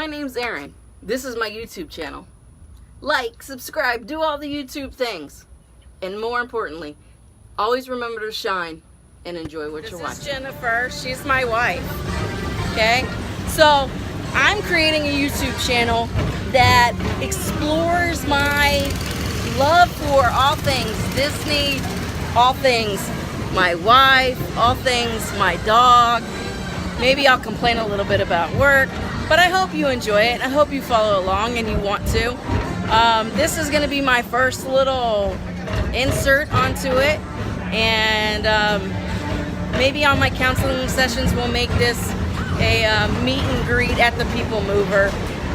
my name's Erin. This is my YouTube channel. Like, subscribe, do all the YouTube things. And more importantly, always remember to shine and enjoy what you're watching. This is Jennifer. She's my wife. Okay? So, I'm creating a YouTube channel that explores my love for all things Disney, all things my wife, all things my dog. Maybe I'll complain a little bit about work, but I hope you enjoy it. I hope you follow along and you want to. This is going to be my first little insert onto it, and maybe on my counseling sessions we'll make this a meet and greet at the People Mover,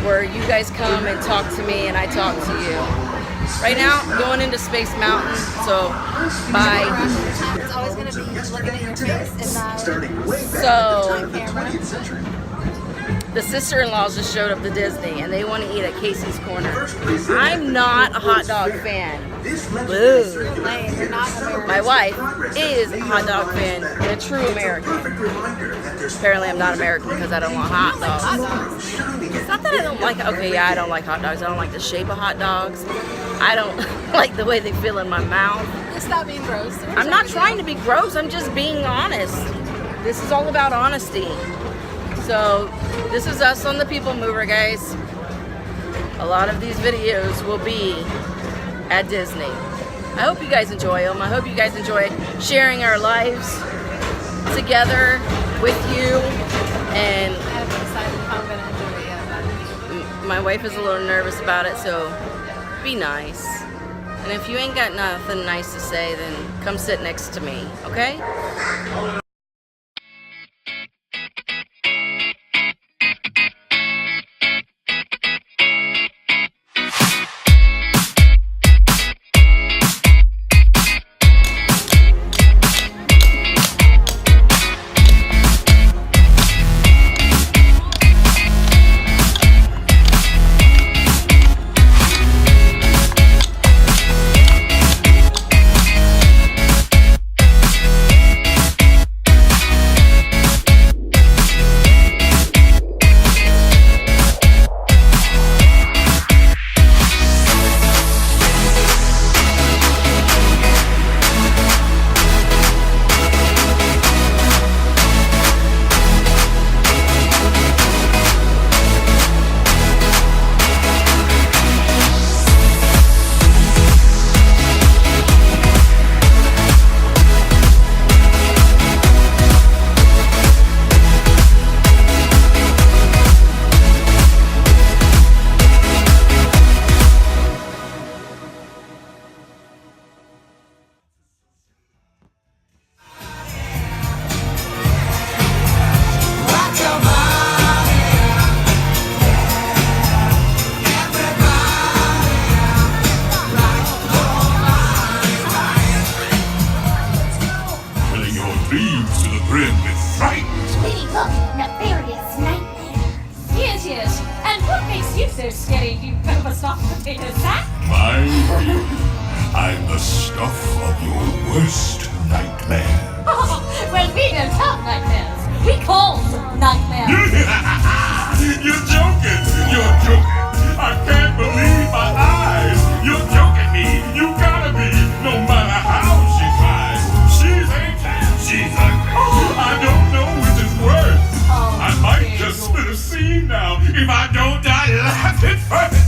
where you guys come and talk to me and I talk to you. Right now, I'm going into Space Mountain, so bye. It's always going to be looking at your face in that camera. The sister-in-laws just showed up to Disney and they want to eat at Casey's Corner. I'm not a hot dog fan. Boo. My wife is a hot dog fan and a true American. Apparently I'm not American because I don't want hot dogs. It's not that I don't like, okay, yeah, I don't like hot dogs. I don't like the shape of hot dogs. I don't like the way they feel in my mouth. Stop being gross. I'm not trying to be gross. I'm just being honest. This is all about honesty. So this is us on the People Mover, guys. A lot of these videos will be at Disney. I hope you guys enjoy them. I hope you guys enjoy sharing our lives together with you. And I haven't decided if I'm going to enjoy it yet. My wife is a little nervous about it, so be nice. And if you ain't got nothing nice to say, then come sit next to me, okay? Leaves to the brim with fright. Pretty look, nefarious nightmare. Yes, yes. And what makes you so scary, you bit of a soft potato sack? My dear, I'm the stuff of your worst nightmare. Oh, well, we don't have nightmares. We call them nightmares. You're joking. You're joking. I can't believe my eyes. You're joking me. You gotta be. No matter how she tries. She's ancient. She's ugly. I don't know which is worse. I might just spit a scene now if I don't die laughing first.